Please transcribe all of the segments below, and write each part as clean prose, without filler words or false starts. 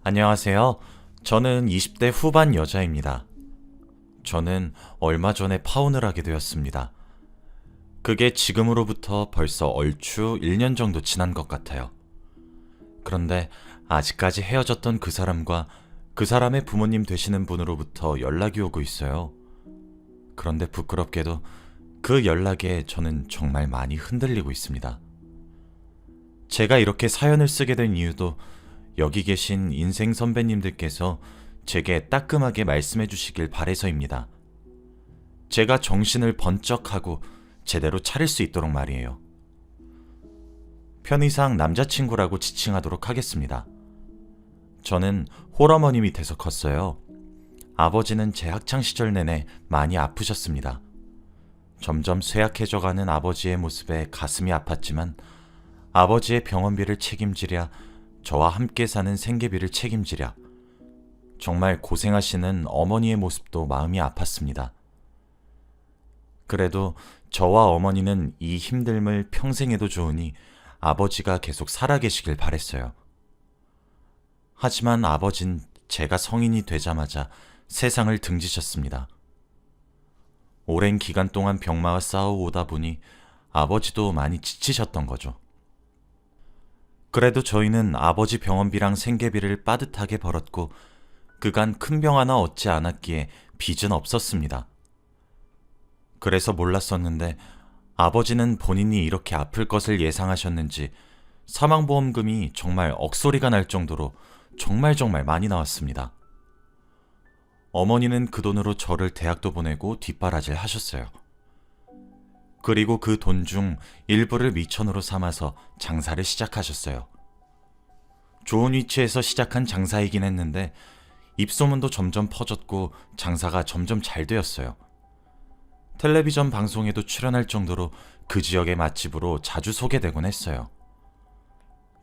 안녕하세요. 저는 20대 후반 여자입니다. 저는 얼마 전에 파혼을 하게 되었습니다. 그게 지금으로부터 벌써 얼추 1년 정도 지난 것 같아요. 그런데 아직까지 헤어졌던 그 사람과 그 사람의 부모님 되시는 분으로부터 연락이 오고 있어요. 그런데 부끄럽게도 그 연락에 저는 정말 많이 흔들리고 있습니다. 제가 이렇게 사연을 쓰게 된 이유도 여기 계신 인생 선배님들께서 제게 따끔하게 말씀해 주시길 바래서입니다. 제가 정신을 번쩍하고 제대로 차릴 수 있도록 말이에요. 편의상 남자친구라고 지칭하도록 하겠습니다. 저는 홀어머님이 돼서 컸어요. 아버지는 제 학창시절 내내 많이 아프셨습니다. 점점 쇠약해져가는 아버지의 모습에 가슴이 아팠지만 아버지의 병원비를 책임지랴 저와 함께 사는 생계비를 책임지랴 정말 고생하시는 어머니의 모습도 마음이 아팠습니다. 그래도 저와 어머니는 이 힘듦을 평생에도 좋으니 아버지가 계속 살아계시길 바랬어요. 하지만 아버진 제가 성인이 되자마자 세상을 등지셨습니다. 오랜 기간 동안 병마와 싸워오다 보니 아버지도 많이 지치셨던 거죠. 그래도 저희는 아버지 병원비랑 생계비를 빠듯하게 벌었고 그간 큰 병 하나 얻지 않았기에 빚은 없었습니다. 그래서 몰랐었는데 아버지는 본인이 이렇게 아플 것을 예상하셨는지 사망보험금이 정말 억소리가 날 정도로 정말 많이 나왔습니다. 어머니는 그 돈으로 저를 대학도 보내고 뒷바라지를 하셨어요. 그리고 그 돈 중 일부를 미천으로 삼아서 장사를 시작하셨어요. 좋은 위치에서 시작한 장사이긴 했는데 입소문도 점점 퍼졌고 장사가 점점 잘 되었어요. 텔레비전 방송에도 출연할 정도로 그 지역의 맛집으로 자주 소개되곤 했어요.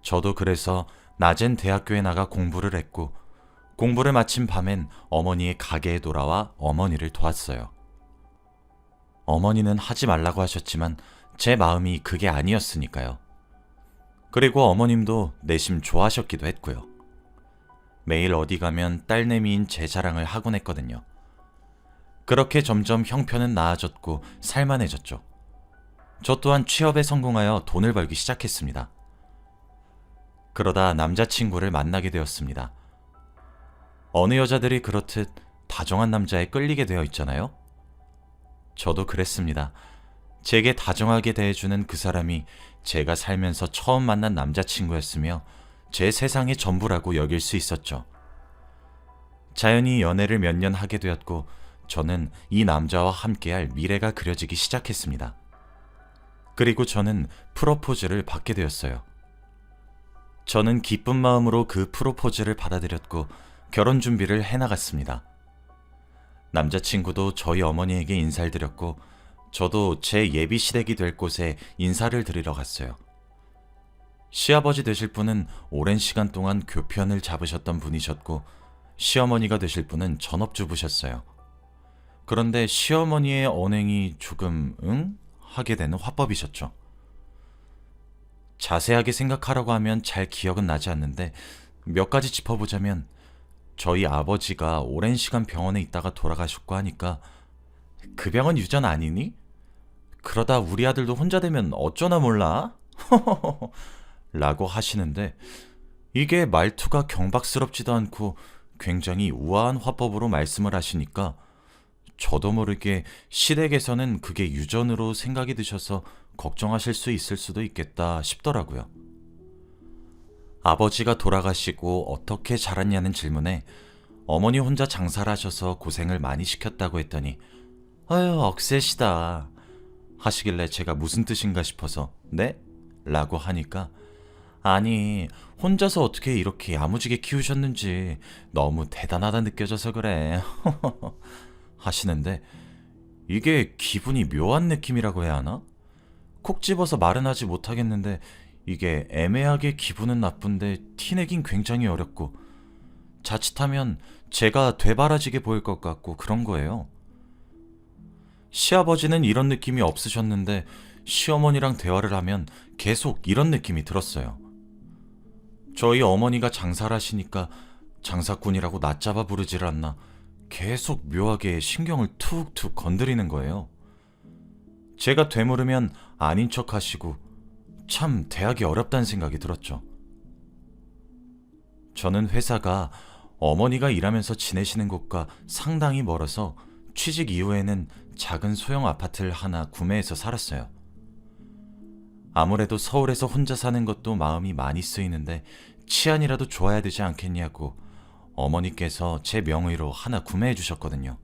저도 그래서 낮엔 대학교에 나가 공부를 했고 공부를 마친 밤엔 어머니의 가게에 돌아와 어머니를 도왔어요. 어머니는 하지 말라고 하셨지만 제 마음이 그게 아니었으니까요. 그리고 어머님도 내심 좋아하셨기도 했고요. 매일 어디 가면 딸내미인 제 자랑을 하곤 했거든요. 그렇게 점점 형편은 나아졌고 살만해졌죠. 저 또한 취업에 성공하여 돈을 벌기 시작했습니다. 그러다 남자친구를 만나게 되었습니다. 어느 여자들이 그렇듯 다정한 남자에 끌리게 되어 있잖아요. 저도 그랬습니다. 제게 다정하게 대해주는 그 사람이 제가 살면서 처음 만난 남자친구였으며 제 세상의 전부라고 여길 수 있었죠. 자연히 연애를 몇 년 하게 되었고 저는 이 남자와 함께할 미래가 그려지기 시작했습니다. 그리고 저는 프로포즈를 받게 되었어요. 저는 기쁜 마음으로 그 프로포즈를 받아들였고 결혼 준비를 해나갔습니다. 남자친구도 저희 어머니에게 인사를 드렸고 저도 제 예비 시댁이 될 곳에 인사를 드리러 갔어요. 시아버지 되실 분은 오랜 시간 동안 교편을 잡으셨던 분이셨고 시어머니가 되실 분은 전업주부셨어요. 그런데 시어머니의 언행이 조금 하게 되는 화법이셨죠. 자세하게 생각하라고 하면 잘 기억은 나지 않는데 몇 가지 짚어보자면 저희 아버지가 오랜 시간 병원에 있다가 돌아가셨고 하니까 그 병은 유전 아니니? 그러다 우리 아들도 혼자 되면 어쩌나 몰라? 라고 하시는데 이게 말투가 경박스럽지도 않고 굉장히 우아한 화법으로 말씀을 하시니까 저도 모르게 시댁에서는 그게 유전으로 생각이 드셔서 걱정하실 수 있을 수도 있겠다 싶더라고요. 아버지가 돌아가시고 어떻게 자랐냐는 질문에 어머니 혼자 장사를 하셔서 고생을 많이 시켰다고 했더니 아유 억세시다 하시길래 제가 무슨 뜻인가 싶어서 네? 라고 하니까 아니 혼자서 어떻게 이렇게 야무지게 키우셨는지 너무 대단하다 느껴져서 그래 하시는데 이게 기분이 묘한 느낌이라고 해야 하나? 콕 집어서 말은 하지 못하겠는데 이게 애매하게 기분은 나쁜데 티내긴 굉장히 어렵고 자칫하면 제가 되바라지게 보일 것 같고 그런 거예요. 시아버지는 이런 느낌이 없으셨는데 시어머니랑 대화를 하면 계속 이런 느낌이 들었어요. 저희 어머니가 장사를 하시니까 장사꾼이라고 낮잡아 부르질 않나 계속 묘하게 신경을 툭툭 건드리는 거예요. 제가 되물으면 아닌 척 하시고 참 대하기 어렵다는 생각이 들었죠. 저는 회사가 어머니가 일하면서 지내시는 곳과 상당히 멀어서 취직 이후에는 작은 소형 아파트를 하나 구매해서 살았어요. 아무래도 서울에서 혼자 사는 것도 마음이 많이 쓰이는데 치안이라도 좋아야 되지 않겠냐고 어머니께서 제 명의로 하나 구매해 주셨거든요.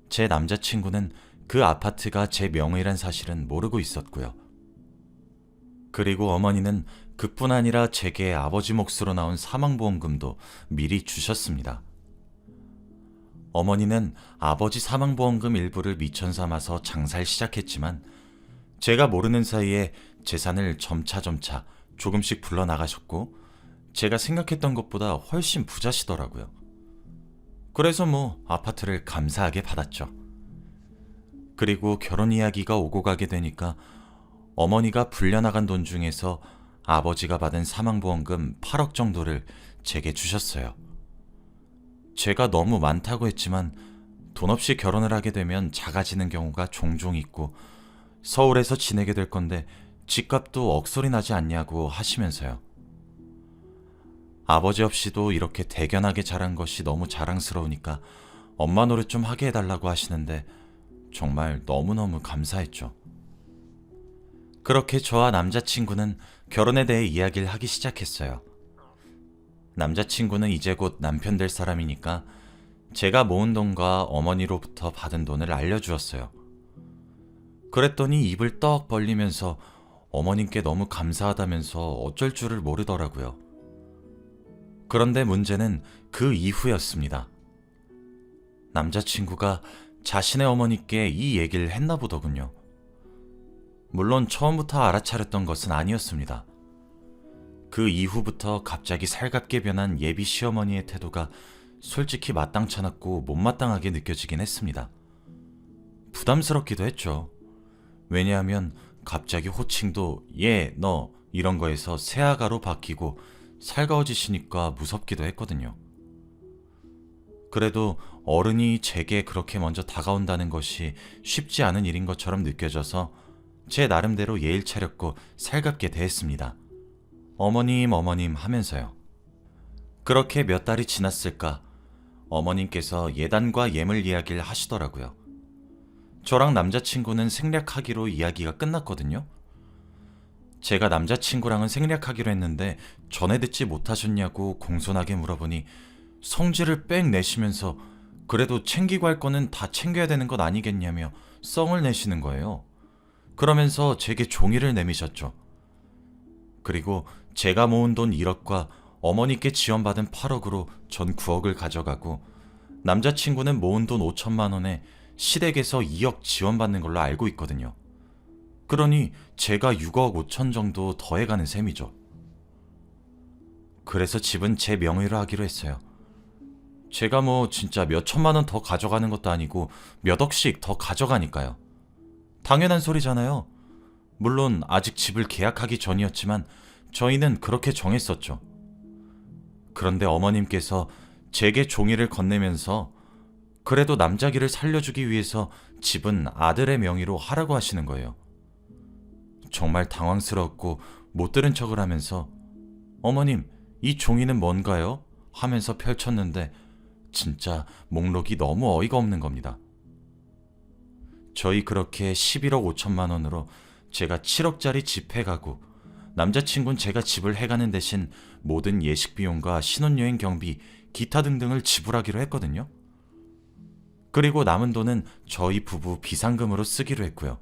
제 남자친구는 그 아파트가 제 명의란 사실은 모르고 있었고요. 그리고 어머니는 그뿐 아니라 제게 아버지 몫으로 나온 사망보험금도 미리 주셨습니다. 어머니는 아버지 사망보험금 일부를 미천 삼아서 장사를 시작했지만 제가 모르는 사이에 재산을 점차 조금씩 불러나가셨고 제가 생각했던 것보다 훨씬 부자시더라고요. 그래서 아파트를 감사하게 받았죠. 그리고 결혼 이야기가 오고 가게 되니까 어머니가 불려나간 돈 중에서 아버지가 받은 사망보험금 8억 정도를 제게 주셨어요. 제가 너무 많다고 했지만 돈 없이 결혼을 하게 되면 작아지는 경우가 종종 있고 서울에서 지내게 될 건데 집값도 억소리 나지 않냐고 하시면서요. 아버지 없이도 이렇게 대견하게 자란 것이 너무 자랑스러우니까 엄마 노릇 좀 하게 해달라고 하시는데 정말 너무너무 감사했죠. 그렇게 저와 남자친구는 결혼에 대해 이야기를 하기 시작했어요. 남자친구는 이제 곧 남편 될 사람이니까 제가 모은 돈과 어머니로부터 받은 돈을 알려주었어요. 그랬더니 입을 떡 벌리면서 어머님께 너무 감사하다면서 어쩔 줄을 모르더라고요. 그런데 문제는 그 이후였습니다. 남자친구가 자신의 어머니께 이 얘기를 했나 보더군요. 물론 처음부터 알아차렸던 것은 아니었습니다. 그 이후부터 갑자기 살갑게 변한 예비 시어머니의 태도가 솔직히 마땅찮았고 못마땅하게 느껴지긴 했습니다. 부담스럽기도 했죠. 왜냐하면 갑자기 호칭도 얘, 너 이런 거에서 새아가로 바뀌고 살가워지시니까 무섭기도 했거든요. 그래도 어른이 제게 그렇게 먼저 다가온다는 것이 쉽지 않은 일인 것처럼 느껴져서 제 나름대로 예의를 차렸고 살갑게 대했습니다. 어머님 하면서요. 그렇게 몇 달이 지났을까 어머님께서 예단과 예물 이야기를 하시더라고요. 저랑 남자친구는 생략하기로 이야기가 끝났거든요. 제가 남자친구랑은 생략하기로 했는데 전에 듣지 못하셨냐고 공손하게 물어보니 성질을 빽 내시면서 그래도 챙기고 할 거는 다 챙겨야 되는 것 아니겠냐며 썽을 내시는 거예요. 그러면서 제게 종이를 내미셨죠. 그리고 제가 모은 돈 1억과 어머니께 지원받은 8억으로 전 9억을 가져가고 남자친구는 모은 돈 5천만 원에 시댁에서 2억 지원받는 걸로 알고 있거든요. 그러니 제가 6억 5천 정도 더해가는 셈이죠. 그래서 집은 제 명의로 하기로 했어요. 제가 진짜 몇 천만 원 더 가져가는 것도 아니고 몇 억씩 더 가져가니까요. 당연한 소리잖아요. 물론 아직 집을 계약하기 전이었지만 저희는 그렇게 정했었죠. 그런데 어머님께서 제게 종이를 건네면서 그래도 남자기를 살려주기 위해서 집은 아들의 명의로 하라고 하시는 거예요. 정말 당황스럽고 못 들은 척을 하면서 어머님, 이 종이는 뭔가요? 하면서 펼쳤는데 진짜 목록이 너무 어이가 없는 겁니다. 저희 그렇게 11억 5천만 원으로 제가 7억짜리 집 해가고 남자친구는 제가 집을 해가는 대신 모든 예식 비용과 신혼여행 경비, 기타 등등을 지불하기로 했거든요. 그리고 남은 돈은 저희 부부 비상금으로 쓰기로 했고요.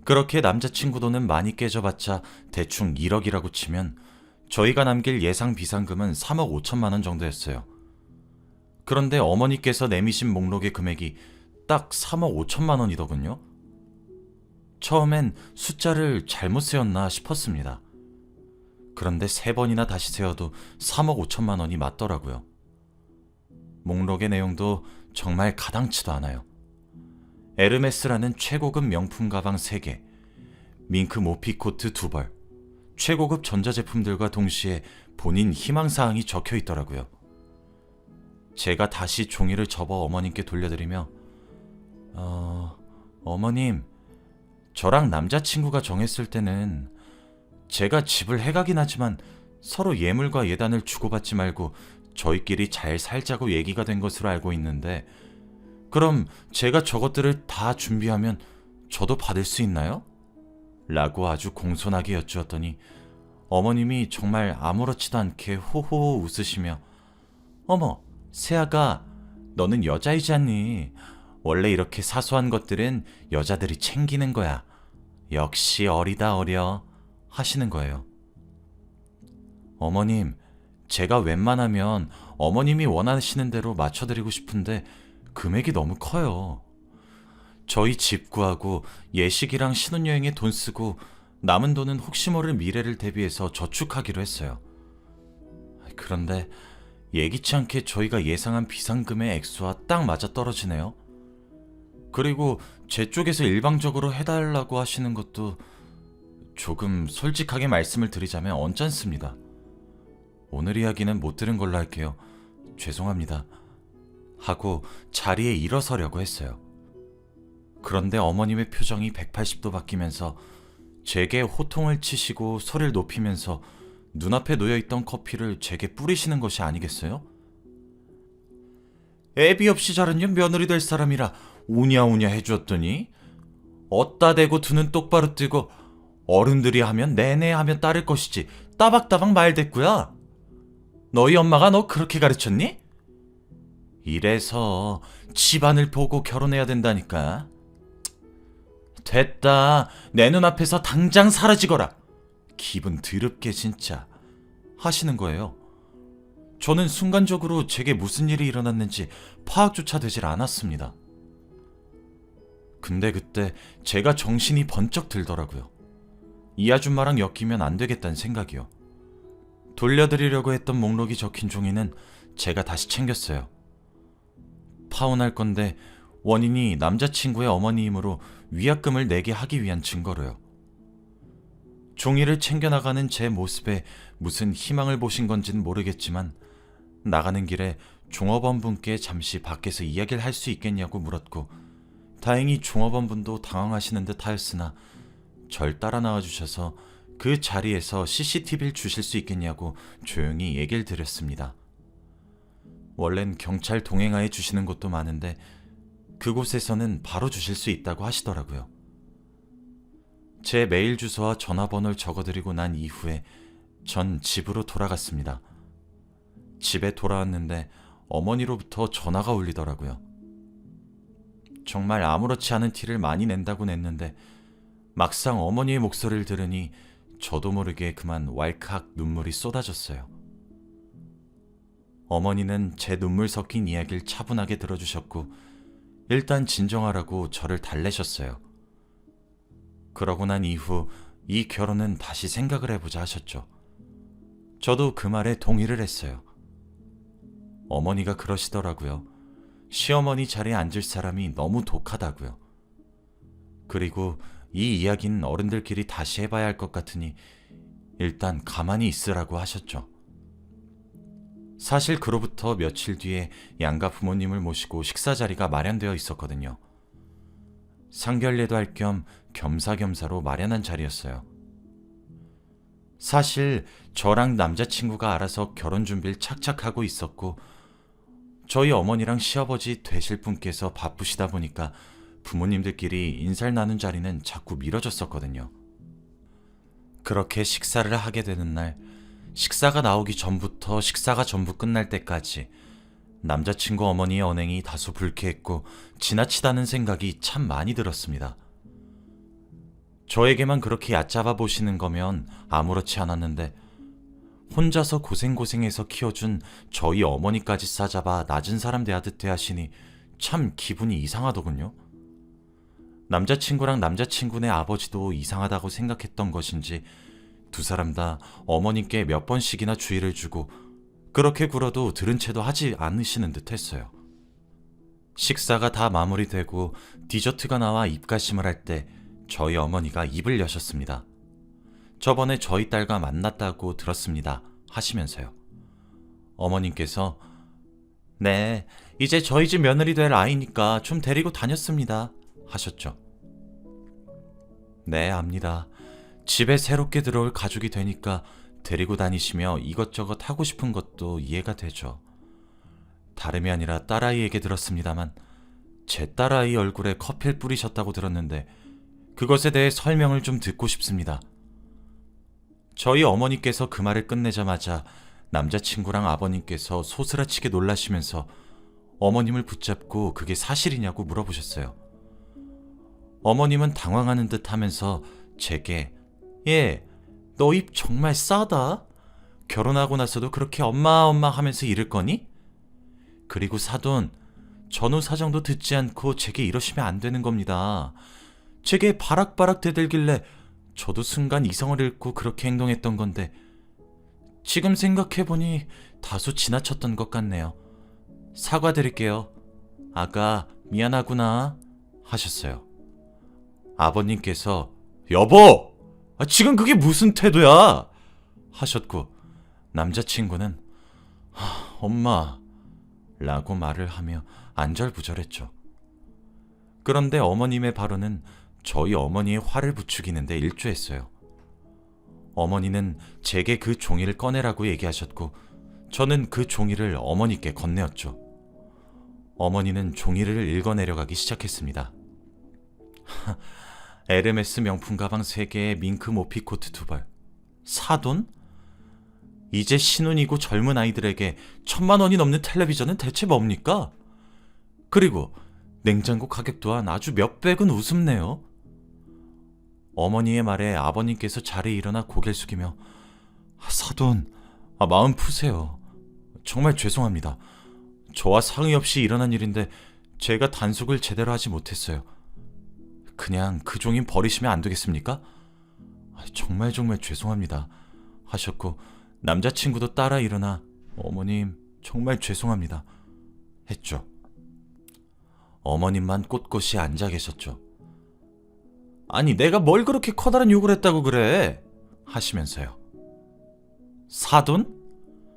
그렇게 남자친구 돈은 많이 깨져봤자 대충 1억이라고 치면 저희가 남길 예상 비상금은 3억 5천만 원 정도였어요. 그런데 어머니께서 내미신 목록의 금액이 딱 3억 5천만 원이더군요. 처음엔 숫자를 잘못 세웠나 싶었습니다. 그런데 3번이나 다시 세어도 3억 5천만 원이 맞더라고요. 목록의 내용도 정말 가당치도 않아요. 에르메스라는 최고급 명품 가방 3개, 밍크 모피 코트 2벌, 최고급 전자제품들과 동시에 본인 희망사항이 적혀 있더라고요. 제가 다시 종이를 접어 어머님께 돌려드리며 어머님, 저랑 남자친구가 정했을 때는 제가 집을 해가긴 하지만 서로 예물과 예단을 주고받지 말고 저희끼리 잘 살자고 얘기가 된 것으로 알고 있는데, 그럼 제가 저것들을 다 준비하면 저도 받을 수 있나요? 라고 아주 공손하게 여쭈었더니 어머님이 정말 아무렇지도 않게 호호 웃으시며, 어머, 세아가 너는 여자이지 않니? 원래 이렇게 사소한 것들은 여자들이 챙기는 거야. 역시 어리다 어려 하시는 거예요. 어머님, 제가 웬만하면 어머님이 원하시는 대로 맞춰드리고 싶은데 금액이 너무 커요. 저희 집 구하고 예식이랑 신혼여행에 돈 쓰고 남은 돈은 혹시 모를 미래를 대비해서 저축하기로 했어요. 그런데 예기치 않게 저희가 예상한 비상금의 액수와 딱 맞아떨어지네요. 그리고 제 쪽에서 일방적으로 해달라고 하시는 것도 조금 솔직하게 말씀을 드리자면 언짢습니다. 오늘 이야기는 못 들은 걸로 할게요. 죄송합니다. 하고 자리에 일어서려고 했어요. 그런데 어머님의 표정이 180도 바뀌면서 제게 호통을 치시고 소리를 높이면서 눈앞에 놓여있던 커피를 제게 뿌리시는 것이 아니겠어요? 애비 없이 자른 며느리 될 사람이라 우냐우냐 해주었더니 어따 대고 두 눈 똑바로 뜨고 어른들이 하면 내내 하면 따를 것이지 따박따박 말댔구야. 너희 엄마가 너 그렇게 가르쳤니? 이래서 집안을 보고 결혼해야 된다니까. 됐다. 내 눈앞에서 당장 사라지거라. 기분 더럽게 진짜 하시는 거예요. 저는 순간적으로 제게 무슨 일이 일어났는지 파악조차 되질 않았습니다. 근데 그때 제가 정신이 번쩍 들더라고요. 이 아줌마랑 엮이면 안 되겠다는 생각이요. 돌려드리려고 했던 목록이 적힌 종이는 제가 다시 챙겼어요. 파혼할 건데 원인이 남자친구의 어머니이므로 위약금을 내게 하기 위한 증거로요. 종이를 챙겨나가는 제 모습에 무슨 희망을 보신 건지는 모르겠지만 나가는 길에 종업원분께 잠시 밖에서 이야기를 할 수 있겠냐고 물었고, 다행히 종업원분도 당황하시는 듯 하였으나 절 따라 나와주셔서 그 자리에서 CCTV를 주실 수 있겠냐고 조용히 얘기를 드렸습니다. 원래는 경찰 동행하에 주시는 곳도 많은데 그곳에서는 바로 주실 수 있다고 하시더라고요. 제 메일 주소와 전화번호를 적어드리고 난 이후에 전 집으로 돌아갔습니다. 집에 돌아왔는데 어머니로부터 전화가 울리더라고요. 정말 아무렇지 않은 티를 많이 낸다고 냈는데 막상 어머니의 목소리를 들으니 저도 모르게 그만 왈칵 눈물이 쏟아졌어요. 어머니는 제 눈물 섞인 이야기를 차분하게 들어주셨고 일단 진정하라고 저를 달래셨어요. 그러고 난 이후 이 결혼은 다시 생각을 해보자 하셨죠. 저도 그 말에 동의를 했어요. 어머니가 그러시더라고요. 시어머니 자리에 앉을 사람이 너무 독하다고요. 그리고 이 이야기는 어른들끼리 다시 해봐야 할 것 같으니 일단 가만히 있으라고 하셨죠. 사실 그로부터 며칠 뒤에 양가 부모님을 모시고 식사 자리가 마련되어 있었거든요. 상견례도 할 겸 겸사겸사로 마련한 자리였어요. 사실 저랑 남자친구가 알아서 결혼 준비를 착착 하고 있었고 저희 어머니랑 시아버지 되실 분께서 바쁘시다 보니까 부모님들끼리 인사를 나눈 자리는 자꾸 미뤄졌었거든요. 그렇게 식사를 하게 되는 날, 식사가 나오기 전부터 식사가 전부 끝날 때까지 남자친구 어머니의 언행이 다소 불쾌했고 지나치다는 생각이 참 많이 들었습니다. 저에게만 그렇게 얕잡아 보시는 거면 아무렇지 않았는데 혼자서 고생고생해서 키워준 저희 어머니까지 싸잡아 낮은 사람 대하듯 대하시니 참 기분이 이상하더군요. 남자친구랑 남자친구네 아버지도 이상하다고 생각했던 것인지 두 사람 다 어머님께 몇 번씩이나 주의를 주고 그렇게 굴어도 들은 채도 하지 않으시는 듯 했어요. 식사가 다 마무리되고 디저트가 나와 입가심을 할 때 저희 어머니가 입을 여셨습니다. 저번에 저희 딸과 만났다고 들었습니다. 하시면서요. 어머님께서 네, 이제 저희 집 며느리 될 아이니까 좀 데리고 다녔습니다. 하셨죠. 네, 압니다. 집에 새롭게 들어올 가족이 되니까 데리고 다니시며 이것저것 하고 싶은 것도 이해가 되죠. 다름이 아니라 딸아이에게 들었습니다만 제 딸아이 얼굴에 커피를 뿌리셨다고 들었는데 그것에 대해 설명을 좀 듣고 싶습니다. 저희 어머니께서 그 말을 끝내자마자 남자친구랑 아버님께서 소스라치게 놀라시면서 어머님을 붙잡고 그게 사실이냐고 물어보셨어요. 어머님은 당황하는 듯 하면서 제게 너 입 정말 싸다. 결혼하고 나서도 그렇게 엄마 하면서 이럴 거니? 그리고 사돈, 전후 사정도 듣지 않고 제게 이러시면 안 되는 겁니다. 제게 바락바락 대들길래 저도 순간 이성을 잃고 그렇게 행동했던 건데 지금 생각해보니 다소 지나쳤던 것 같네요. 사과드릴게요. 아가, 미안하구나. 하셨어요. 아버님께서 여보! 지금 그게 무슨 태도야? 하셨고 남자친구는 엄마 라고 말을 하며 안절부절했죠. 그런데 어머님의 발언은 저희 어머니의 화를 부추기는데 일조했어요. 어머니는 제게 그 종이를 꺼내라고 얘기하셨고 저는 그 종이를 어머니께 건네었죠. 어머니는 종이를 읽어내려가기 시작했습니다. 에르메스 명품 가방 3개에 밍크 모피 코트 2벌. 사돈? 이제 신혼이고 젊은 아이들에게 1000만 원이 넘는 텔레비전은 대체 뭡니까? 그리고 냉장고 가격 또한 아주 몇백은 우습네요. 어머니의 말에 아버님께서 자리에 일어나 고개를 숙이며 사돈, 마음 푸세요. 정말 죄송합니다. 저와 상의 없이 일어난 일인데 제가 단속을 제대로 하지 못했어요. 그냥 그 종이 버리시면 안 되겠습니까? 정말 죄송합니다. 하셨고 남자친구도 따라 일어나 어머님 정말 죄송합니다. 했죠. 어머님만 꼿꼿이 앉아 계셨죠. 아니 내가 뭘 그렇게 커다란 욕을 했다고 그래? 하시면서요. 사돈?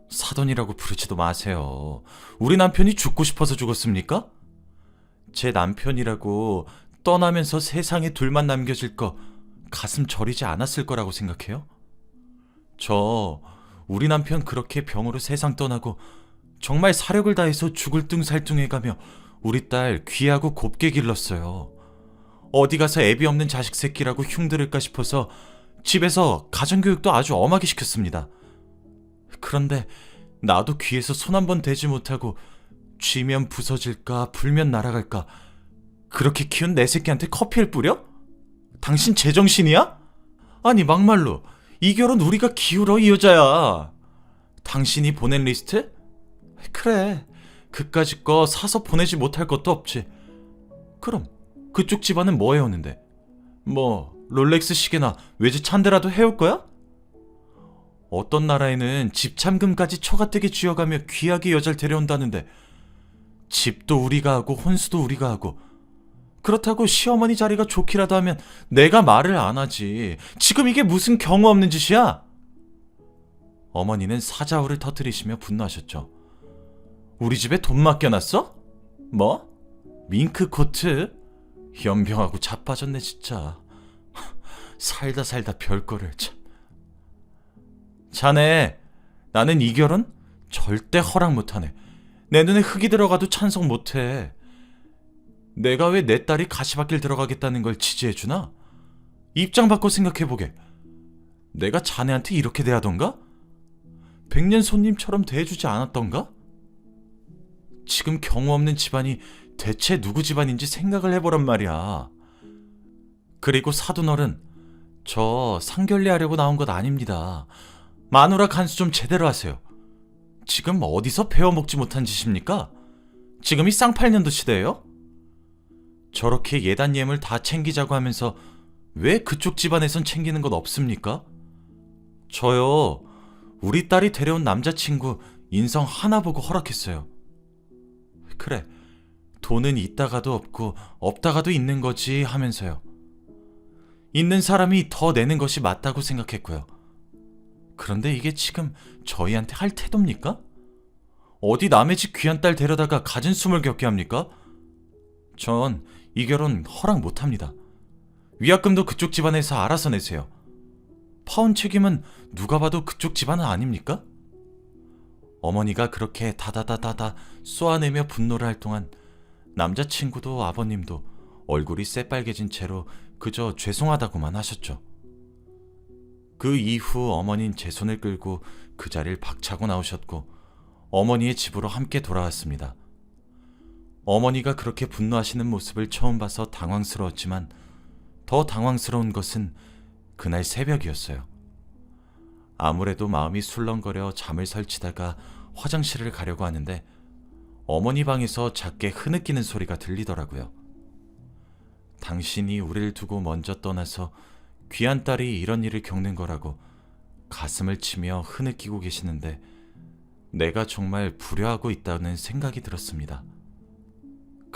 사돈이라고 부르지도 마세요. 우리 남편이 죽고 싶어서 죽었습니까? 제 남편이라고 떠나면서 세상에 둘만 남겨질 거 가슴 저리지 않았을 거라고 생각해요? 저 우리 남편 그렇게 병으로 세상 떠나고 정말 사력을 다해서 죽을 뚱살뚱해가며 우리 딸 귀하고 곱게 길렀어요. 어디 가서 애비 없는 자식 새끼라고 흉들을까 싶어서 집에서 가정교육도 아주 엄하게 시켰습니다. 그런데 나도 귀에서 손 한 번 대지 못하고 쥐면 부서질까 불면 날아갈까 그렇게 키운 내 새끼한테 커피를 뿌려? 당신 제정신이야? 아니 막말로 이 결혼 우리가 기울어 이 여자야. 당신이 보낸 리스트? 그래 그까짓 거 사서 보내지 못할 것도 없지. 그럼 그쪽 집안은 뭐 해오는데? 뭐 롤렉스 시계나 외제 찬데라도 해올 거야? 어떤 나라에는 집 참금까지 처가댁에 쥐어가며 귀하게 여자를 데려온다는데 집도 우리가 하고 혼수도 우리가 하고 그렇다고 시어머니 자리가 좋기라도 하면 내가 말을 안 하지. 지금 이게 무슨 경우 없는 짓이야? 어머니는 사자우를 터뜨리시며 분노하셨죠. 우리 집에 돈 맡겨놨어? 뭐? 밍크 코트? 연병하고 자빠졌네 진짜. 살다 별거를 참. 자네, 나는 이 결혼 절대 허락 못하네. 내 눈에 흙이 들어가도 찬성 못해. 내가 왜 내 딸이 가시밭길 들어가겠다는 걸 지지해주나? 입장 바꿔 생각해보게. 내가 자네한테 이렇게 대하던가? 백년 손님처럼 대해주지 않았던가? 지금 경우 없는 집안이 대체 누구 집안인지 생각을 해보란 말이야. 그리고 사돈어른, 저 상견례하려고 나온 것 아닙니다. 마누라 간수 좀 제대로 하세요. 지금 어디서 배워먹지 못한 짓입니까? 지금이 쌍팔년도 시대예요? 저렇게 예단예물 다 챙기자고 하면서 왜 그쪽 집안에선 챙기는 건 없습니까? 저요, 우리 딸이 데려온 남자친구 인성 하나 보고 허락했어요. 그래, 돈은 있다가도 없고 없다가도 있는 거지 하면서요. 있는 사람이 더 내는 것이 맞다고 생각했고요. 그런데 이게 지금 저희한테 할 태도입니까? 어디 남의 집 귀한 딸 데려다가 갖은 숨을 겪게 합니까? 전 이 결혼 허락 못합니다. 위약금도 그쪽 집안에서 알아서 내세요. 파혼 책임은 누가 봐도 그쪽 집안은 아닙니까? 어머니가 그렇게 다다다다다 쏘아내며 분노를 할 동안 남자친구도 아버님도 얼굴이 새빨개진 채로 그저 죄송하다고만 하셨죠. 그 이후 어머닌 제 손을 끌고 그 자리를 박차고 나오셨고 어머니의 집으로 함께 돌아왔습니다. 어머니가 그렇게 분노하시는 모습을 처음 봐서 당황스러웠지만 더 당황스러운 것은 그날 새벽이었어요. 아무래도 마음이 술렁거려 잠을 설치다가 화장실을 가려고 하는데 어머니 방에서 작게 흐느끼는 소리가 들리더라고요. 당신이 우리를 두고 먼저 떠나서 귀한 딸이 이런 일을 겪는 거라고 가슴을 치며 흐느끼고 계시는데 내가 정말 불효하고 있다는 생각이 들었습니다.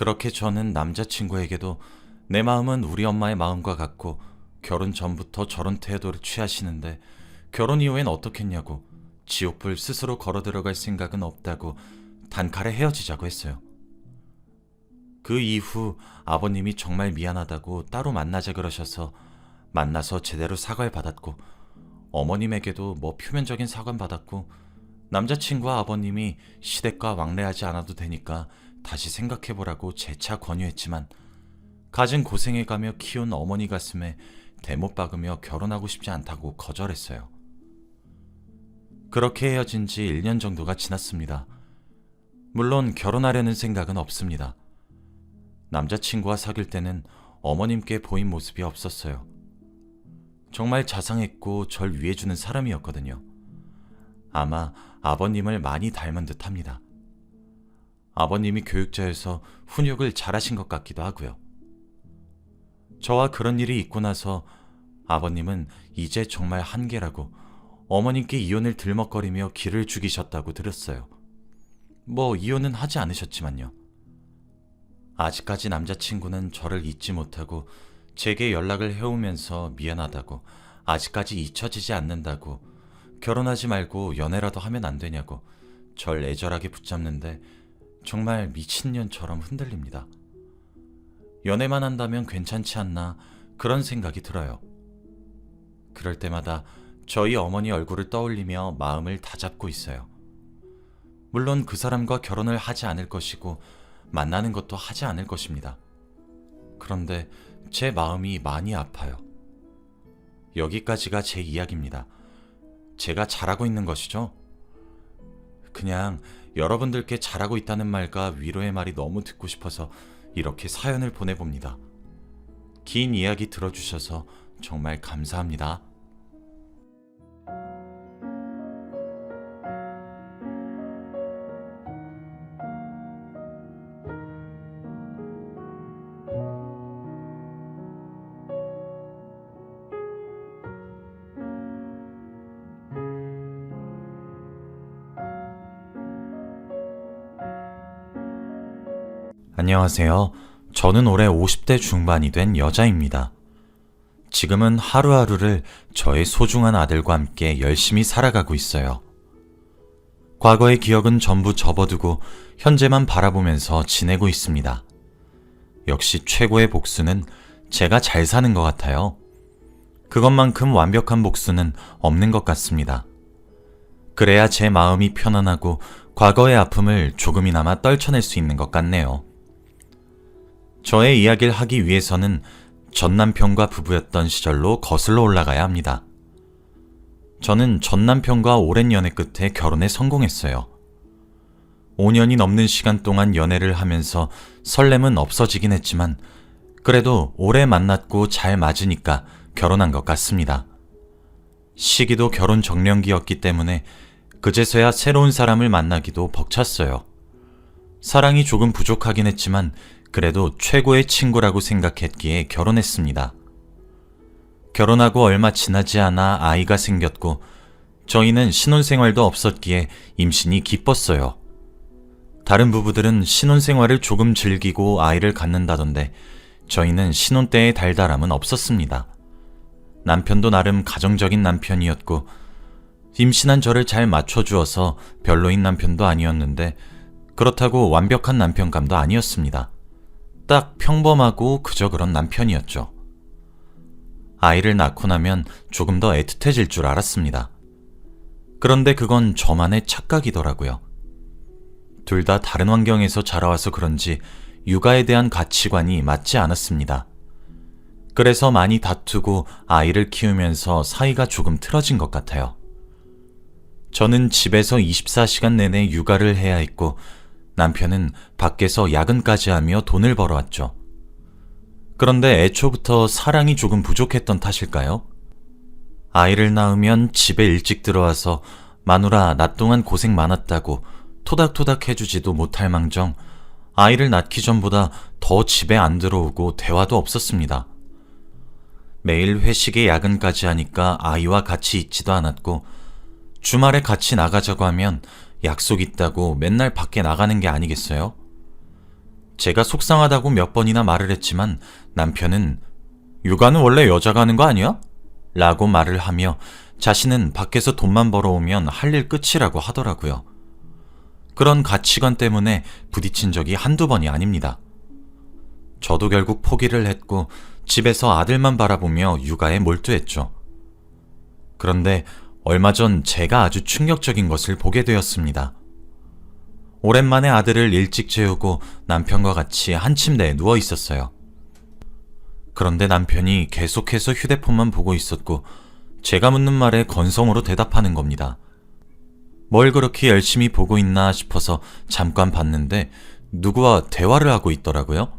그렇게 저는 남자친구에게도 내 마음은 우리 엄마의 마음과 같고 결혼 전부터 저런 태도를 취하시는데 결혼 이후엔 어떻겠냐고 지옥불 스스로 걸어 들어갈 생각은 없다고 단칼에 헤어지자고 했어요. 그 이후 아버님이 정말 미안하다고 따로 만나자 그러셔서 만나서 제대로 사과를 받았고 어머님에게도 뭐 표면적인 사과는 받았고 남자친구와 아버님이 시댁과 왕래하지 않아도 되니까 다시 생각해보라고 재차 권유했지만 가진 고생해가며 키운 어머니 가슴에 대못 박으며 결혼하고 싶지 않다고 거절했어요. 그렇게 헤어진 지 1년 정도가 지났습니다. 물론 결혼하려는 생각은 없습니다. 남자친구와 사귈 때는 어머님께 보인 모습이 없었어요. 정말 자상했고 절 위해주는 사람이었거든요. 아마 아버님을 많이 닮은 듯 합니다. 아버님이 교육자여서 훈육을 잘하신 것 같기도 하고요. 저와 그런 일이 있고 나서 아버님은 이제 정말 한계라고 어머님께 이혼을 들먹거리며 기를 죽이셨다고 들었어요. 뭐 이혼은 하지 않으셨지만요. 아직까지 남자친구는 저를 잊지 못하고 제게 연락을 해오면서 미안하다고 아직까지 잊혀지지 않는다고 결혼하지 말고 연애라도 하면 안 되냐고 절 애절하게 붙잡는데 정말 미친년처럼 흔들립니다. 연애만 한다면 괜찮지 않나 그런 생각이 들어요. 그럴 때마다 저희 어머니 얼굴을 떠올리며 마음을 다잡고 있어요. 물론 그 사람과 결혼을 하지 않을 것이고 만나는 것도 하지 않을 것입니다. 그런데 제 마음이 많이 아파요. 여기까지가 제 이야기입니다. 제가 잘하고 있는 것이죠? 그냥 여러분들께 잘하고 있다는 말과 위로의 말이 너무 듣고 싶어서 이렇게 사연을 보내봅니다. 긴 이야기 들어주셔서 정말 감사합니다. 안녕하세요. 저는 올해 50대 중반이 된 여자입니다. 지금은 하루하루를 저의 소중한 아들과 함께 열심히 살아가고 있어요. 과거의 기억은 전부 접어두고 현재만 바라보면서 지내고 있습니다. 역시 최고의 복수는 제가 잘 사는 것 같아요. 그것만큼 완벽한 복수는 없는 것 같습니다. 그래야 제 마음이 편안하고 과거의 아픔을 조금이나마 떨쳐낼 수 있는 것 같네요. 저의 이야기를 하기 위해서는 전 남편과 부부였던 시절로 거슬러 올라가야 합니다. 저는 전 남편과 오랜 연애 끝에 결혼에 성공했어요. 5년이 넘는 시간 동안 연애를 하면서 설렘은 없어지긴 했지만 그래도 오래 만났고 잘 맞으니까 결혼한 것 같습니다. 시기도 결혼 정년기였기 때문에 그제서야 새로운 사람을 만나기도 벅찼어요. 사랑이 조금 부족하긴 했지만 그래도 최고의 친구라고 생각했기에 결혼했습니다. 결혼하고 얼마 지나지 않아 아이가 생겼고 저희는 신혼생활도 없었기에 임신이 기뻤어요. 다른 부부들은 신혼생활을 조금 즐기고 아이를 갖는다던데 저희는 신혼 때의 달달함은 없었습니다. 남편도 나름 가정적인 남편이었고 임신한 저를 잘 맞춰주어서 별로인 남편도 아니었는데 그렇다고 완벽한 남편감도 아니었습니다. 딱 평범하고 그저 그런 남편이었죠. 아이를 낳고 나면 조금 더 애틋해질 줄 알았습니다. 그런데 그건 저만의 착각이더라고요. 둘 다 다른 환경에서 자라와서 그런지 육아에 대한 가치관이 맞지 않았습니다. 그래서 많이 다투고 아이를 키우면서 사이가 조금 틀어진 것 같아요. 저는 집에서 24시간 내내 육아를 해야 했고 남편은 밖에서 야근까지 하며 돈을 벌어왔죠. 그런데 애초부터 사랑이 조금 부족했던 탓일까요? 아이를 낳으면 집에 일찍 들어와서 마누라 낮 동안 고생 많았다고 토닥토닥 해주지도 못할 망정 아이를 낳기 전보다 더 집에 안 들어오고 대화도 없었습니다. 매일 회식에 야근까지 하니까 아이와 같이 있지도 않았고 주말에 같이 나가자고 하면 약속 있다고 맨날 밖에 나가는 게 아니겠어요? 제가 속상하다고 몇 번이나 말을 했지만 남편은 육아는 원래 여자가 하는 거 아니야? 라고 말을 하며 자신은 밖에서 돈만 벌어오면 할 일 끝이라고 하더라고요. 그런 가치관 때문에 부딪힌 적이 한두 번이 아닙니다. 저도 결국 포기를 했고 집에서 아들만 바라보며 육아에 몰두했죠. 그런데 얼마 전 제가 아주 충격적인 것을 보게 되었습니다. 오랜만에 아들을 일찍 재우고 남편과 같이 한 침대에 누워 있었어요. 그런데 남편이 계속해서 휴대폰만 보고 있었고 제가 묻는 말에 건성으로 대답하는 겁니다. 뭘 그렇게 열심히 보고 있나 싶어서 잠깐 봤는데 누구와 대화를 하고 있더라고요.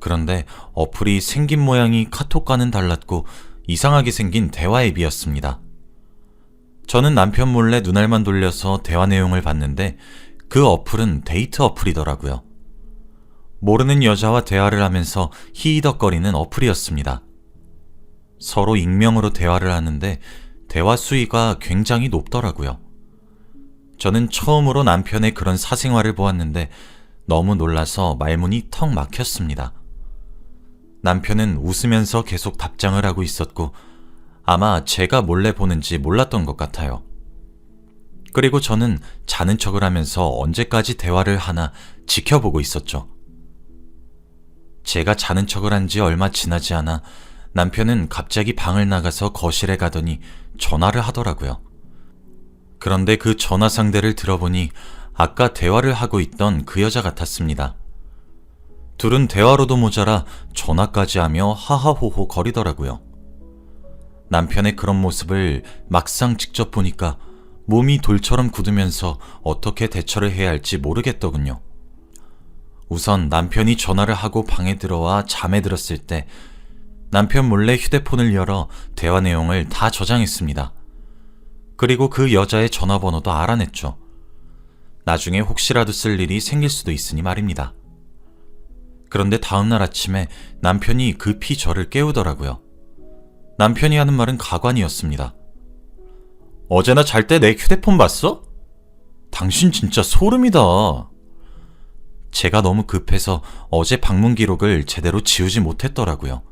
그런데 어플이 생긴 모양이 카톡과는 달랐고 이상하게 생긴 대화 앱이었습니다. 저는 남편 몰래 눈알만 돌려서 대화 내용을 봤는데 그 어플은 데이트 어플이더라고요. 모르는 여자와 대화를 하면서 히히덕거리는 어플이었습니다. 서로 익명으로 대화를 하는데 대화 수위가 굉장히 높더라고요. 저는 처음으로 남편의 그런 사생활을 보았는데 너무 놀라서 말문이 턱 막혔습니다. 남편은 웃으면서 계속 답장을 하고 있었고 아마 제가 몰래 보는지 몰랐던 것 같아요. 그리고 저는 자는 척을 하면서 언제까지 대화를 하나 지켜보고 있었죠. 제가 자는 척을 한 지 얼마 지나지 않아 남편은 갑자기 방을 나가서 거실에 가더니 전화를 하더라고요. 그런데 그 전화 상대를 들어보니 아까 대화를 하고 있던 그 여자 같았습니다. 둘은 대화로도 모자라 전화까지 하며 하하호호 거리더라고요. 남편의 그런 모습을 막상 직접 보니까 몸이 돌처럼 굳으면서 어떻게 대처를 해야 할지 모르겠더군요. 우선 남편이 전화를 하고 방에 들어와 잠에 들었을 때 남편 몰래 휴대폰을 열어 대화 내용을 다 저장했습니다. 그리고 그 여자의 전화번호도 알아냈죠. 나중에 혹시라도 쓸 일이 생길 수도 있으니 말입니다. 그런데 다음날 아침에 남편이 급히 저를 깨우더라고요. 남편이 하는 말은 가관이었습니다. 어제나 잘 때 내 휴대폰 봤어? 당신 진짜 소름이다. 제가 너무 급해서 어제 방문 기록을 제대로 지우지 못했더라고요.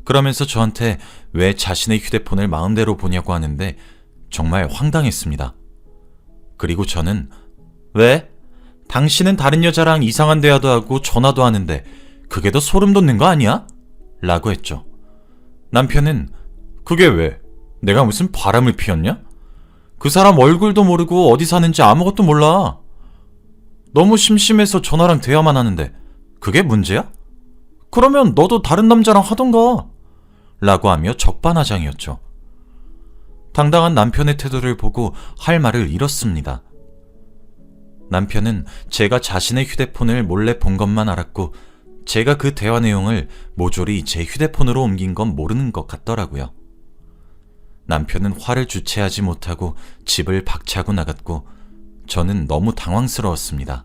그러면서 저한테 왜 자신의 휴대폰을 마음대로 보냐고 하는데 정말 황당했습니다. 그리고 저는 왜? 당신은 다른 여자랑 이상한 대화도 하고 전화도 하는데 그게 더 소름 돋는 거 아니야? 라고 했죠. 남편은 그게 왜? 내가 무슨 바람을 피웠냐? 그 사람 얼굴도 모르고 어디 사는지 아무것도 몰라. 너무 심심해서 전화랑 대화만 하는데 그게 문제야? 그러면 너도 다른 남자랑 하던가. 라고 하며 적반하장이었죠. 당당한 남편의 태도를 보고 할 말을 잃었습니다. 남편은 제가 자신의 휴대폰을 몰래 본 것만 알았고 제가 그 대화 내용을 모조리 제 휴대폰으로 옮긴 건 모르는 것 같더라고요. 남편은 화를 주체하지 못하고 집을 박차고 나갔고 저는 너무 당황스러웠습니다.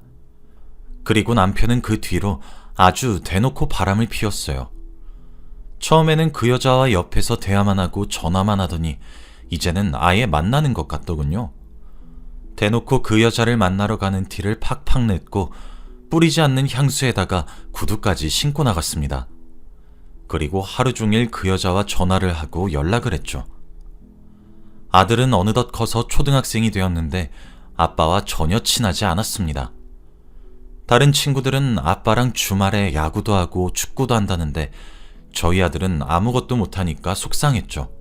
그리고 남편은 그 뒤로 아주 대놓고 바람을 피웠어요. 처음에는 그 여자와 옆에서 대화만 하고 전화만 하더니 이제는 아예 만나는 것 같더군요. 대놓고 그 여자를 만나러 가는 티를 팍팍 냈고 뿌리지 않는 향수에다가 구두까지 신고 나갔습니다. 그리고 하루 종일 그 여자와 전화를 하고 연락을 했죠. 아들은 어느덧 커서 초등학생이 되었는데 아빠와 전혀 친하지 않았습니다. 다른 친구들은 아빠랑 주말에 야구도 하고 축구도 한다는데 저희 아들은 아무것도 못하니까 속상했죠.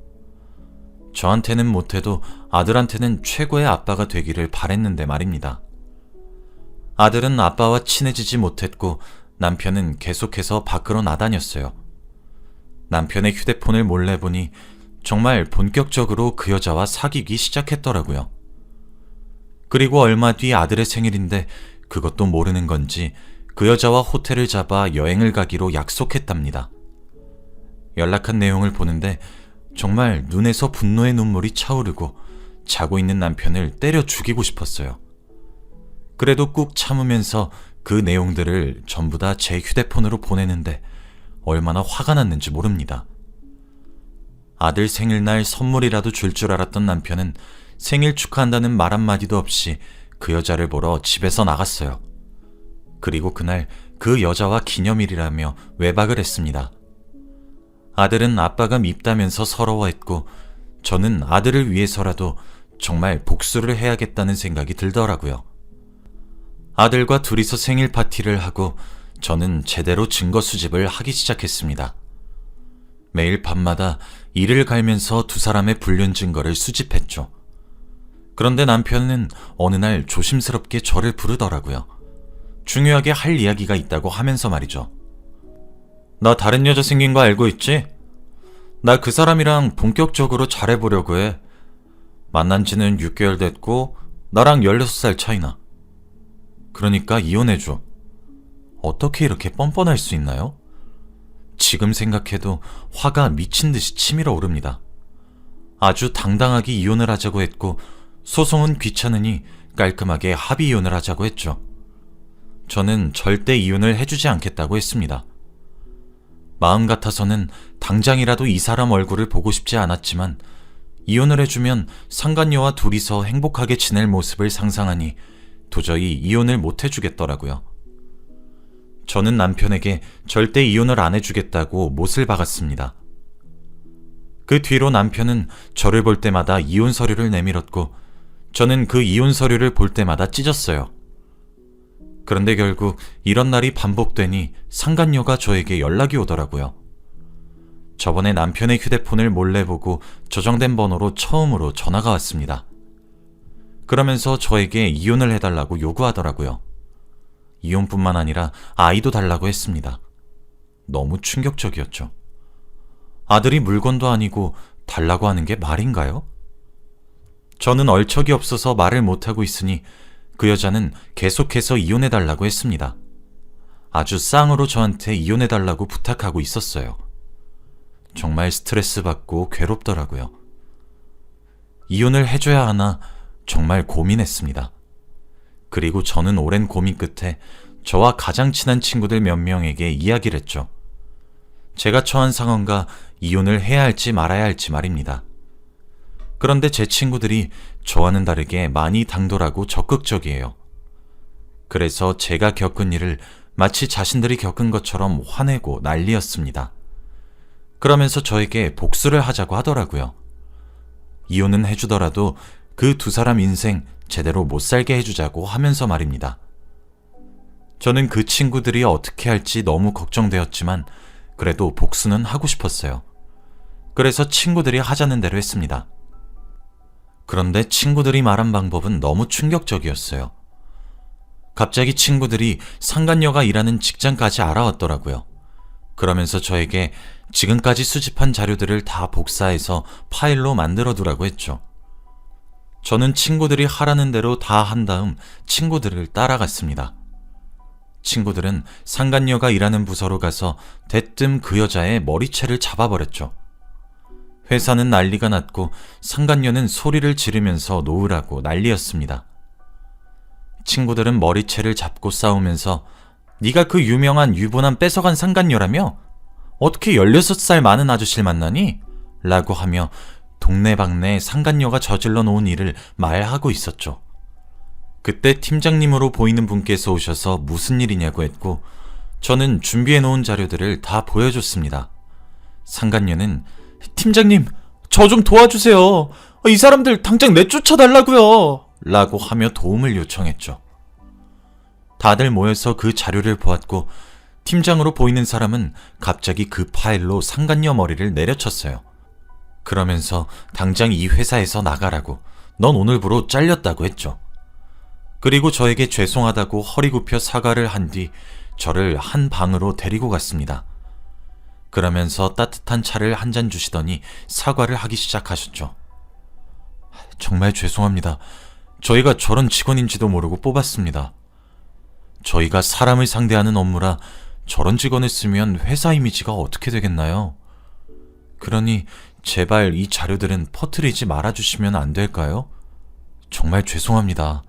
저한테는 못해도 아들한테는 최고의 아빠가 되기를 바랬는데 말입니다. 아들은 아빠와 친해지지 못했고 남편은 계속해서 밖으로 나다녔어요. 남편의 휴대폰을 몰래 보니 정말 본격적으로 그 여자와 사귀기 시작했더라고요. 그리고 얼마 뒤 아들의 생일인데 그것도 모르는 건지 그 여자와 호텔을 잡아 여행을 가기로 약속했답니다. 연락한 내용을 보는데 정말 눈에서 분노의 눈물이 차오르고 자고 있는 남편을 때려 죽이고 싶었어요. 그래도 꾹 참으면서 그 내용들을 전부 다 제 휴대폰으로 보내는데 얼마나 화가 났는지 모릅니다. 아들 생일날 선물이라도 줄 줄 알았던 남편은 생일 축하한다는 말 한마디도 없이 그 여자를 보러 집에서 나갔어요. 그리고 그날 그 여자와 기념일이라며 외박을 했습니다. 아들은 아빠가 밉다면서 서러워했고 저는 아들을 위해서라도 정말 복수를 해야겠다는 생각이 들더라고요. 아들과 둘이서 생일 파티를 하고 저는 제대로 증거 수집을 하기 시작했습니다. 매일 밤마다 이를 갈면서 두 사람의 불륜 증거를 수집했죠. 그런데 남편은 어느 날 조심스럽게 저를 부르더라고요. 중요하게 할 이야기가 있다고 하면서 말이죠. 나 다른 여자 생긴 거 알고 있지? 나 그 사람이랑 본격적으로 잘해보려고 해. 만난 지는 6개월 됐고 나랑 16살 차이나. 그러니까 이혼해줘. 어떻게 이렇게 뻔뻔할 수 있나요? 지금 생각해도 화가 미친 듯이 치밀어 오릅니다. 아주 당당하게 이혼을 하자고 했고 소송은 귀찮으니 깔끔하게 합의 이혼을 하자고 했죠. 저는 절대 이혼을 해주지 않겠다고 했습니다. 마음 같아서는 당장이라도 이 사람 얼굴을 보고 싶지 않았지만 이혼을 해주면 상간녀와 둘이서 행복하게 지낼 모습을 상상하니 도저히 이혼을 못 해주겠더라고요. 저는 남편에게 절대 이혼을 안 해주겠다고 못을 박았습니다. 그 뒤로 남편은 저를 볼 때마다 이혼 서류를 내밀었고 저는 그 이혼 서류를 볼 때마다 찢었어요. 그런데 결국 이런 날이 반복되니 상간녀가 저에게 연락이 오더라고요. 저번에 남편의 휴대폰을 몰래 보고 저장된 번호로 처음으로 전화가 왔습니다. 그러면서 저에게 이혼을 해달라고 요구하더라고요. 이혼뿐만 아니라 아이도 달라고 했습니다. 너무 충격적이었죠. 아들이 물건도 아니고 달라고 하는 게 말인가요? 저는 얼척이 없어서 말을 못하고 있으니 그 여자는 계속해서 이혼해달라고 했습니다. 아주 쌍으로 저한테 이혼해달라고 부탁하고 있었어요. 정말 스트레스 받고 괴롭더라고요. 이혼을 해줘야 하나 정말 고민했습니다. 그리고 저는 오랜 고민 끝에 저와 가장 친한 친구들 몇 명에게 이야기를 했죠. 제가 처한 상황과 이혼을 해야 할지 말아야 할지 말입니다. 그런데 제 친구들이 저와는 다르게 많이 당돌하고 적극적이에요. 그래서 제가 겪은 일을 마치 자신들이 겪은 것처럼 화내고 난리였습니다. 그러면서 저에게 복수를 하자고 하더라고요. 이혼은 해주더라도 그 두 사람 인생 제대로 못 살게 해주자고 하면서 말입니다. 저는 그 친구들이 어떻게 할지 너무 걱정되었지만 그래도 복수는 하고 싶었어요. 그래서 친구들이 하자는 대로 했습니다. 그런데 친구들이 말한 방법은 너무 충격적이었어요. 갑자기 친구들이 상간녀가 일하는 직장까지 알아왔더라고요. 그러면서 저에게 지금까지 수집한 자료들을 다 복사해서 파일로 만들어두라고 했죠. 저는 친구들이 하라는 대로 다 한 다음 친구들을 따라갔습니다. 친구들은 상간녀가 일하는 부서로 가서 대뜸 그 여자의 머리채를 잡아버렸죠. 회사는 난리가 났고 상간녀는 소리를 지르면서 놓으라고 난리였습니다. 친구들은 머리채를 잡고 싸우면서 네가 그 유명한 유부남 뺏어간 상간녀라며? 어떻게 16살 많은 아저씨를 만나니? 라고 하며 동네방네 상간녀가 저질러 놓은 일을 말하고 있었죠. 그때 팀장님으로 보이는 분께서 오셔서 무슨 일이냐고 했고 저는 준비해 놓은 자료들을 다 보여줬습니다. 상간녀는 팀장님, 저 좀 도와주세요. 이 사람들 당장 내쫓아달라고요. 라고 하며 도움을 요청했죠. 다들 모여서 그 자료를 보았고 팀장으로 보이는 사람은 갑자기 그 파일로 상간녀 머리를 내려쳤어요. 그러면서 당장 이 회사에서 나가라고, 넌 오늘부로 잘렸다고 했죠. 그리고 저에게 죄송하다고 허리 굽혀 사과를 한 뒤 저를 한 방으로 데리고 갔습니다. 그러면서 따뜻한 차를 한 잔 주시더니 사과를 하기 시작하셨죠. 정말 죄송합니다. 저희가 저런 직원인지도 모르고 뽑았습니다. 저희가 사람을 상대하는 업무라 저런 직원을 쓰면 회사 이미지가 어떻게 되겠나요? 그러니 제발 이 자료들은 퍼뜨리지 말아주시면 안 될까요? 정말 죄송합니다.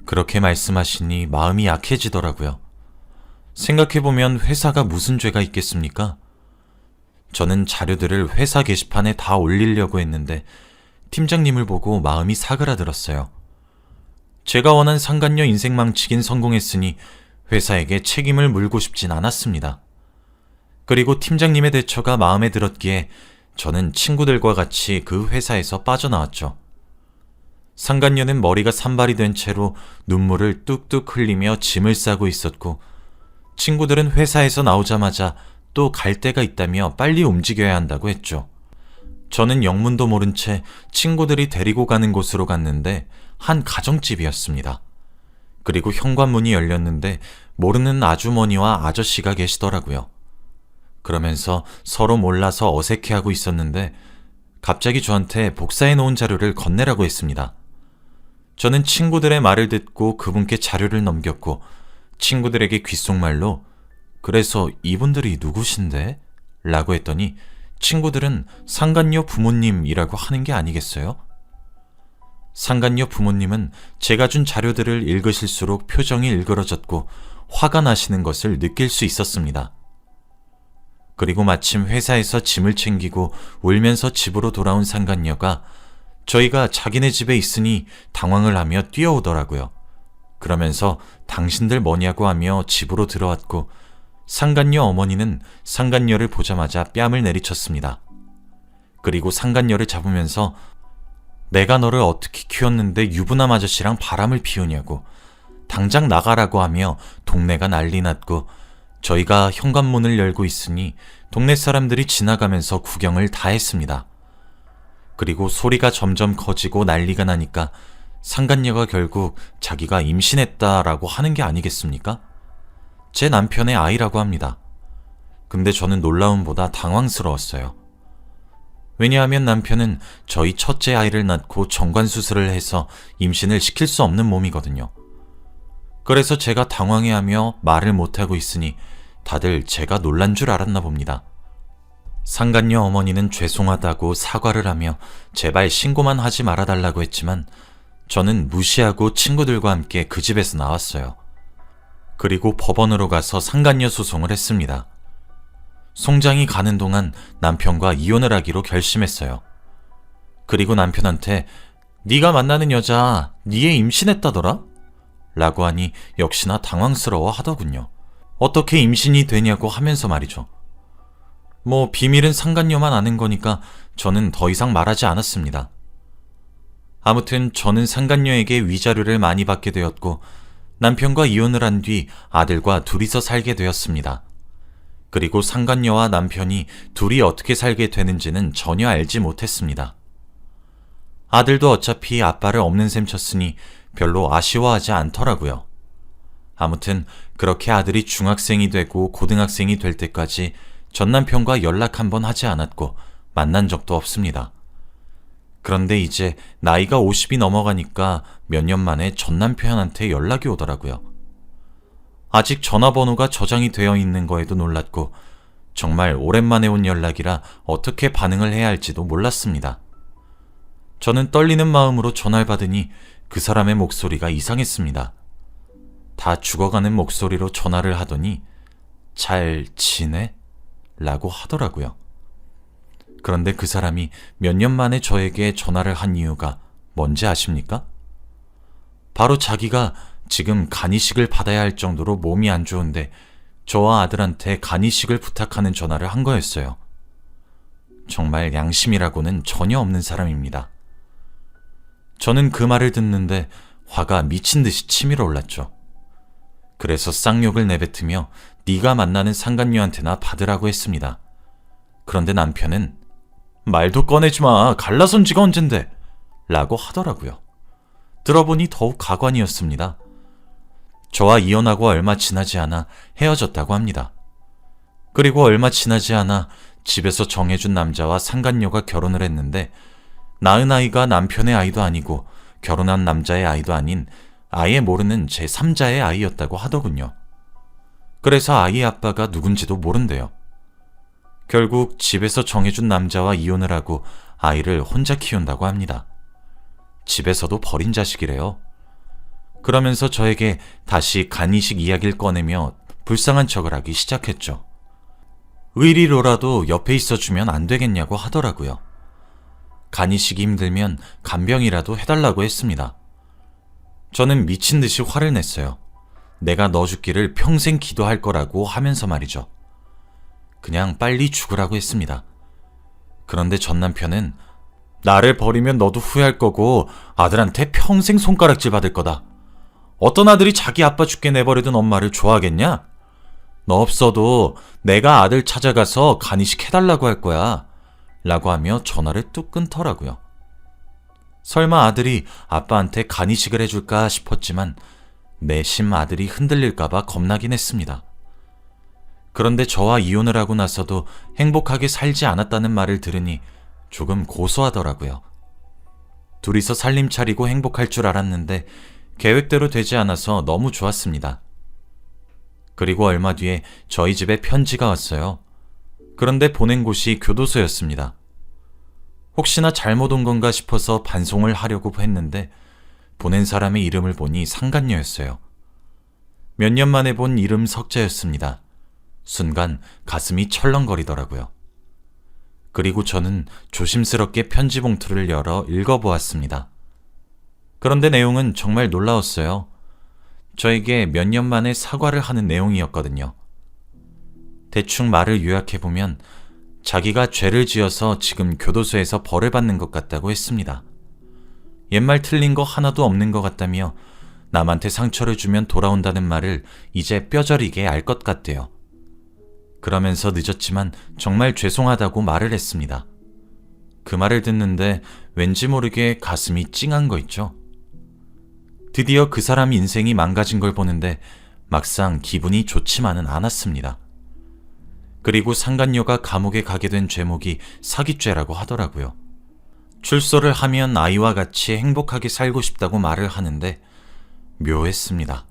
그렇게 말씀하시니 마음이 약해지더라고요. 생각해보면 회사가 무슨 죄가 있겠습니까? 저는 자료들을 회사 게시판에 다 올리려고 했는데 팀장님을 보고 마음이 사그라들었어요. 제가 원한 상간녀 인생 망치긴 성공했으니 회사에게 책임을 물고 싶진 않았습니다. 그리고 팀장님의 대처가 마음에 들었기에 저는 친구들과 같이 그 회사에서 빠져나왔죠. 상간녀는 머리가 산발이 된 채로 눈물을 뚝뚝 흘리며 짐을 싸고 있었고 친구들은 회사에서 나오자마자 또 갈 데가 있다며 빨리 움직여야 한다고 했죠. 저는 영문도 모른 채 친구들이 데리고 가는 곳으로 갔는데 한 가정집이었습니다. 그리고 현관문이 열렸는데 모르는 아주머니와 아저씨가 계시더라고요. 그러면서 서로 몰라서 어색해하고 있었는데 갑자기 저한테 복사해 놓은 자료를 건네라고 했습니다. 저는 친구들의 말을 듣고 그분께 자료를 넘겼고 친구들에게 귓속말로 그래서 이분들이 누구신데? 라고 했더니 친구들은 상간녀 부모님이라고 하는 게 아니겠어요? 상간녀 부모님은 제가 준 자료들을 읽으실수록 표정이 일그러졌고 화가 나시는 것을 느낄 수 있었습니다. 그리고 마침 회사에서 짐을 챙기고 울면서 집으로 돌아온 상간녀가 저희가 자기네 집에 있으니 당황을 하며 뛰어오더라고요. 그러면서 당신들 뭐냐고 하며 집으로 들어왔고 상간녀 어머니는 상간녀를 보자마자 뺨을 내리쳤습니다. 그리고 상간녀를 잡으면서 내가 너를 어떻게 키웠는데 유부남 아저씨랑 바람을 피우냐고 당장 나가라고 하며 동네가 난리 났고 저희가 현관문을 열고 있으니 동네 사람들이 지나가면서 구경을 다 했습니다. 그리고 소리가 점점 커지고 난리가 나니까 상간녀가 결국 자기가 임신했다라고 하는 게 아니겠습니까? 제 남편의 아이라고 합니다. 근데 저는 놀라움보다 당황스러웠어요. 왜냐하면 남편은 저희 첫째 아이를 낳고 정관수술을 해서 임신을 시킬 수 없는 몸이거든요. 그래서 제가 당황해하며 말을 못하고 있으니 다들 제가 놀란 줄 알았나 봅니다. 상간녀 어머니는 죄송하다고 사과를 하며 제발 신고만 하지 말아달라고 했지만 저는 무시하고 친구들과 함께 그 집에서 나왔어요. 그리고 법원으로 가서 상간녀 소송을 했습니다. 송장이 가는 동안 남편과 이혼을 하기로 결심했어요. 그리고 남편한테 네가 만나는 여자 네 애 임신했다더라? 라고 하니 역시나 당황스러워 하더군요. 어떻게 임신이 되냐고 하면서 말이죠. 뭐 비밀은 상간녀만 아는 거니까 저는 더 이상 말하지 않았습니다. 아무튼 저는 상간녀에게 위자료를 많이 받게 되었고 남편과 이혼을 한 뒤 아들과 둘이서 살게 되었습니다. 그리고 상간녀와 남편이 둘이 어떻게 살게 되는지는 전혀 알지 못했습니다. 아들도 어차피 아빠를 없는 셈 쳤으니 별로 아쉬워하지 않더라고요. 아무튼 그렇게 아들이 중학생이 되고 고등학생이 될 때까지 전 남편과 연락 한번 하지 않았고 만난 적도 없습니다. 그런데 이제 나이가 50이 넘어가니까 몇 년 만에 전 남편한테 연락이 오더라고요. 아직 전화번호가 저장이 되어 있는 거에도 놀랐고 정말 오랜만에 온 연락이라 어떻게 반응을 해야 할지도 몰랐습니다. 저는 떨리는 마음으로 전화를 받으니 그 사람의 목소리가 이상했습니다. 다 죽어가는 목소리로 전화를 하더니 잘 지내? 라고 하더라고요. 그런데 그 사람이 몇 년 만에 저에게 전화를 한 이유가 뭔지 아십니까? 바로 자기가 지금 간이식을 받아야 할 정도로 몸이 안 좋은데 저와 아들한테 간이식을 부탁하는 전화를 한 거였어요. 정말 양심이라고는 전혀 없는 사람입니다. 저는 그 말을 듣는데 화가 미친 듯이 치밀어 올랐죠. 그래서 쌍욕을 내뱉으며 네가 만나는 상간녀한테나 받으라고 했습니다. 그런데 남편은 말도 꺼내지 마. 갈라선 지가 언젠데 라고 하더라고요. 들어보니 더욱 가관이었습니다. 저와 이혼하고 얼마 지나지 않아 헤어졌다고 합니다. 그리고 얼마 지나지 않아 집에서 정해준 남자와 상간녀가 결혼을 했는데 낳은 아이가 남편의 아이도 아니고 결혼한 남자의 아이도 아닌 아예 모르는 제3자의 아이였다고 하더군요. 그래서 아이의 아빠가 누군지도 모른대요. 결국 집에서 정해준 남자와 이혼을 하고 아이를 혼자 키운다고 합니다. 집에서도 버린 자식이래요. 그러면서 저에게 다시 간이식 이야기를 꺼내며 불쌍한 척을 하기 시작했죠. 의리로라도 옆에 있어주면 안 되겠냐고 하더라고요. 간이식이 힘들면 간병이라도 해달라고 했습니다. 저는 미친 듯이 화를 냈어요. 내가 너 죽기를 평생 기도할 거라고 하면서 말이죠. 그냥 빨리 죽으라고 했습니다. 그런데 전 남편은 나를 버리면 너도 후회할 거고 아들한테 평생 손가락질 받을 거다. 어떤 아들이 자기 아빠 죽게 내버려둔 엄마를 좋아하겠냐? 너 없어도 내가 아들 찾아가서 간이식 해달라고 할 거야. 라고 하며 전화를 뚝 끊더라고요. 설마 아들이 아빠한테 간이식을 해줄까 싶었지만 내심 아들이 흔들릴까봐 겁나긴 했습니다. 그런데 저와 이혼을 하고 나서도 행복하게 살지 않았다는 말을 들으니 조금 고소하더라고요. 둘이서 살림 차리고 행복할 줄 알았는데 계획대로 되지 않아서 너무 좋았습니다. 그리고 얼마 뒤에 저희 집에 편지가 왔어요. 그런데 보낸 곳이 교도소였습니다. 혹시나 잘못 온 건가 싶어서 반송을 하려고 했는데 보낸 사람의 이름을 보니 상간녀였어요. 몇 년 만에 본 이름 석자였습니다. 순간 가슴이 철렁거리더라고요. 그리고 저는 조심스럽게 편지 봉투를 열어 읽어보았습니다. 그런데 내용은 정말 놀라웠어요. 저에게 몇 년 만에 사과를 하는 내용이었거든요. 대충 말을 요약해보면 자기가 죄를 지어서 지금 교도소에서 벌을 받는 것 같다고 했습니다. 옛말 틀린 거 하나도 없는 것 같다며 남한테 상처를 주면 돌아온다는 말을 이제 뼈저리게 알 것 같대요. 그러면서 늦었지만 정말 죄송하다고 말을 했습니다. 그 말을 듣는데 왠지 모르게 가슴이 찡한 거 있죠. 드디어 그 사람 인생이 망가진 걸 보는데 막상 기분이 좋지만은 않았습니다. 그리고 상간녀가 감옥에 가게 된 죄목이 사기죄라고 하더라고요. 출소를 하면 아이와 같이 행복하게 살고 싶다고 말을 하는데 묘했습니다.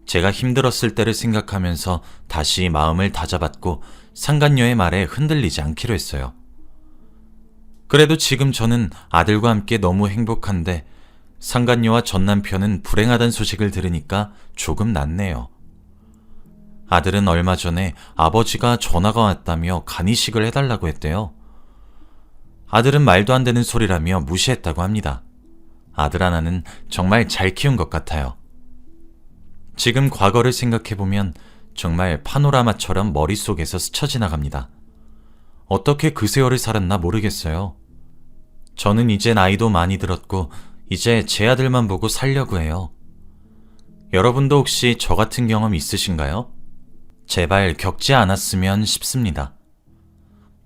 제가 힘들었을 때를 생각하면서 다시 마음을 다잡았고 상간녀의 말에 흔들리지 않기로 했어요. 그래도 지금 저는 아들과 함께 너무 행복한데 상간녀와 전 남편은 불행하다는 소식을 들으니까 조금 낫네요. 아들은 얼마 전에 아버지가 전화가 왔다며 간이식을 해달라고 했대요. 아들은 말도 안 되는 소리라며 무시했다고 합니다. 아들 하나는 정말 잘 키운 것 같아요. 지금 과거를 생각해보면 정말 파노라마처럼 머릿속에서 스쳐 지나갑니다. 어떻게 그 세월을 살았나 모르겠어요. 저는 이제 나이도 많이 들었고 이제 제 아들만 보고 살려고 해요. 여러분도 혹시 저 같은 경험 있으신가요? 제발 겪지 않았으면 싶습니다.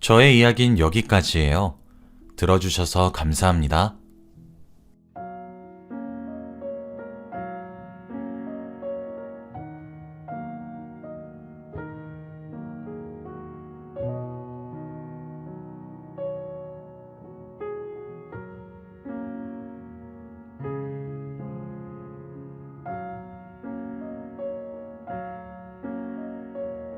저의 이야기는 여기까지예요. 들어주셔서 감사합니다.